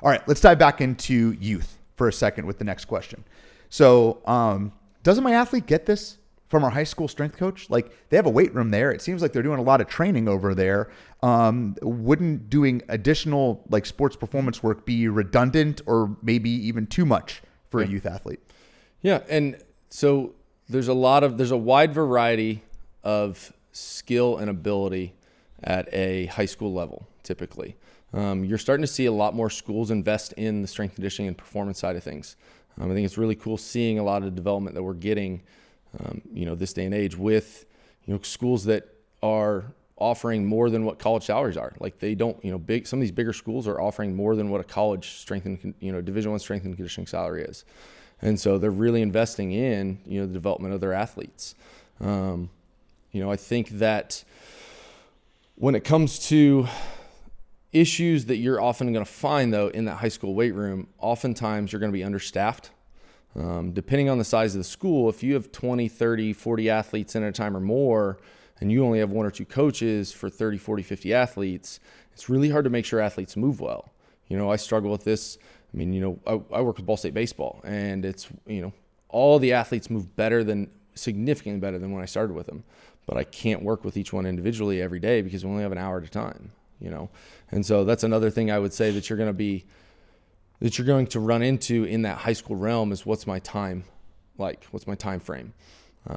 All right, let's dive back into youth for a second with the next question. So doesn't my athlete get this from our high school strength coach? Like, they have a weight room there. It seems like they're doing a lot of training over there. Wouldn't doing additional like sports performance work be redundant or maybe even too much for a youth athlete? Yeah. And so there's a wide variety of skill and ability at a high school level, typically. You're starting to see a lot more schools invest in the strength conditioning and performance side of things. I think it's really cool seeing a lot of development that we're getting this day and age with, schools that are offering more than what college salaries are. Like, they don't, some of these bigger schools are offering more than what a college strength and, Division I strength and conditioning salary is. And so they're really investing in, the development of their athletes. I think that when it comes to issues that you're often going to find, though, in that high school weight room, oftentimes you're going to be understaffed. Depending on the size of the school, if you have 20, 30, 40 athletes in at a time or more, and you only have one or two coaches for 30, 40, 50 athletes, it's really hard to make sure athletes move well. I struggle with this. I work with Ball State baseball, and it's, all the athletes move significantly better than when I started with them. But I can't work with each one individually every day because we only have an hour at a time, And so that's another thing I would say that you're going to run into in that high school realm is, what's my time like? What's my time frame?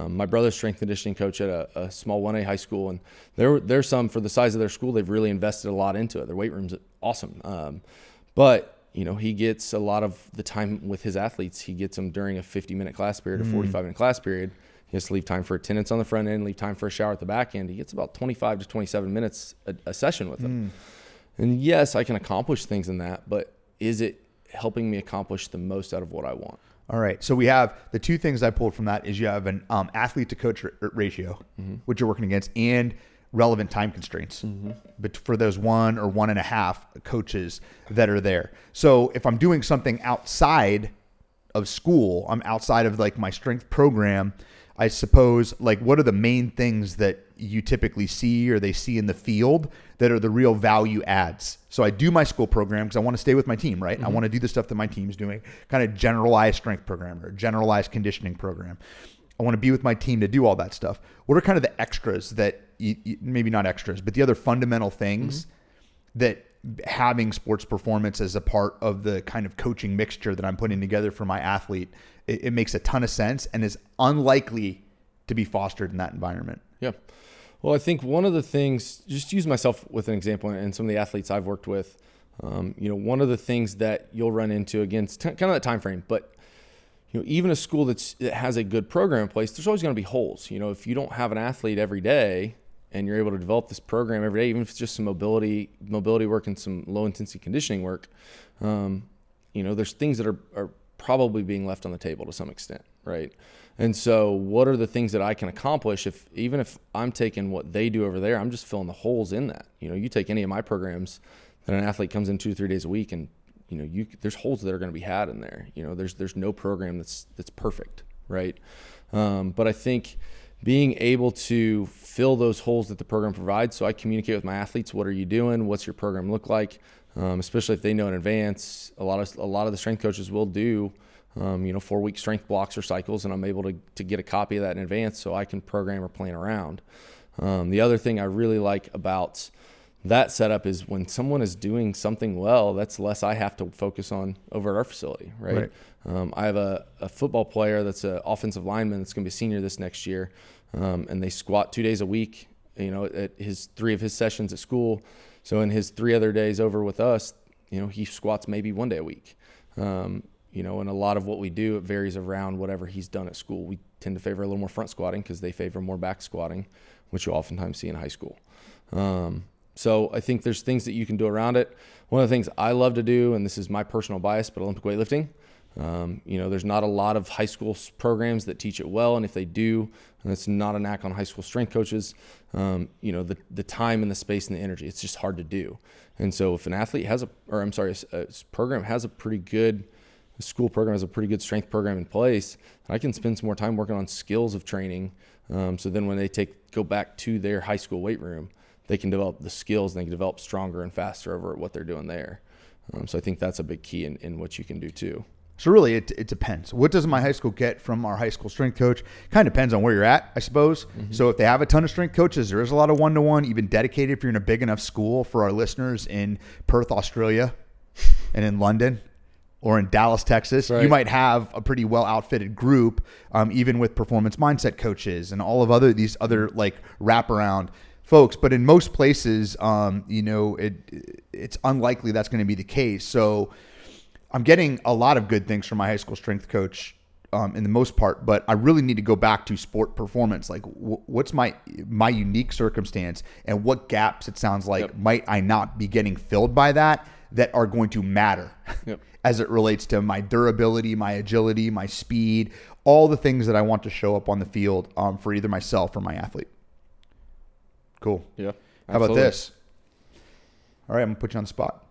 My brother's strength conditioning coach at a small 1A high school, and there's some, for the size of their school, they've really invested a lot into it. Their weight room's awesome. But he gets a lot of the time with his athletes. He gets them during a 50-minute class period, a 45-minute class period. He has to leave time for attendance on the front end, leave time for a shower at the back end. He gets about 25 to 27 minutes a session with them. And yes, I can accomplish things in that, but is it helping me accomplish the most out of what I want? All right. So we have the two things I pulled from that is you have an athlete to coach ratio, which you're working against, and relevant time constraints but for those 1 or 1.5 coaches that are there. So if I'm doing something outside of school, I'm outside of like my strength program, I suppose, like, what are the main things that you typically see or they see in the field that are the real value adds? So I do my school program because I want to stay with my team, right? I want to do the stuff that my team's doing, kind of generalized strength program or generalized conditioning program. I want to be with my team to do all that stuff. What are kind of the extras that, maybe not extras, but the other fundamental things that having sports performance as a part of the kind of coaching mixture that I'm putting together for my athlete, it makes a ton of sense and is unlikely to be fostered in that environment? Yeah. Well, I think one of the things, just use myself with an example and some of the athletes I've worked with, one of the things that you'll run into, again, kind of that time frame, but even a school that has a good program in place, there's always going to be holes. If you don't have an athlete every day and you're able to develop this program every day, even if it's just some mobility work and some low intensity conditioning work, there's things that are probably being left on the table to some extent, right? And so what are the things that I can accomplish even if I'm taking what they do over there, I'm just filling the holes in that. You take any of my programs that an athlete comes in 2 to 3 days a week, and there's holes that are going to be had in there. There's no program that's perfect, right? But I think being able to fill those holes that the program provides. So I communicate with my athletes. What are you doing? What's your program look like? Especially if they know in advance. A lot of the strength coaches will do 4-week strength blocks or cycles, and I'm able to get a copy of that in advance so I can program or plan around. The other thing I really like about that setup is when someone is doing something well, that's less I have to focus on over at our facility, right? I have a football player that's an offensive lineman that's going to be a senior this next year, and they squat 2 days a week, at his 3 of his sessions at school. So in his 3 other days over with us, he squats maybe 1 day a week. And a lot of what we do, it varies around whatever he's done at school. We tend to favor a little more front squatting because they favor more back squatting, which you'll oftentimes see in high school. So I think there's things that you can do around it. One of the things I love to do, and this is my personal bias, but Olympic weightlifting. There's not a lot of high school programs that teach it well, and if they do, and it's not a knack on high school strength coaches, the time and the space and the energy, it's just hard to do. And so if an athlete has a program has a pretty good, the school program has a pretty good strength program in place, I can spend some more time working on skills of training. So then when they go back to their high school weight room, they can develop the skills and they can develop stronger and faster over what they're doing there. So I think that's a big key in what you can do too. So really, it depends. What does my high school get from our high school strength coach? Kind of depends on where you're at, I suppose. Mm-hmm. So if they have a ton of strength coaches, there is a lot of one-to-one, even dedicated if you're in a big enough school. For our listeners in Perth, Australia, and in London, or in Dallas, Texas, right, you might have a pretty well outfitted group, even with performance mindset coaches and all of these other like wraparound folks. But in most places, it's unlikely that's going to be the case. So I'm getting a lot of good things from my high school strength coach in the most part, but I really need to go back to sport performance. Like what's my unique circumstance, and what gaps, it sounds like, might I not be getting filled by that are going to matter as it relates to my durability, my agility, my speed, all the things that I want to show up on the field for either myself or my athlete. Cool. Yeah. How about this? All right, I'm going to put you on the spot.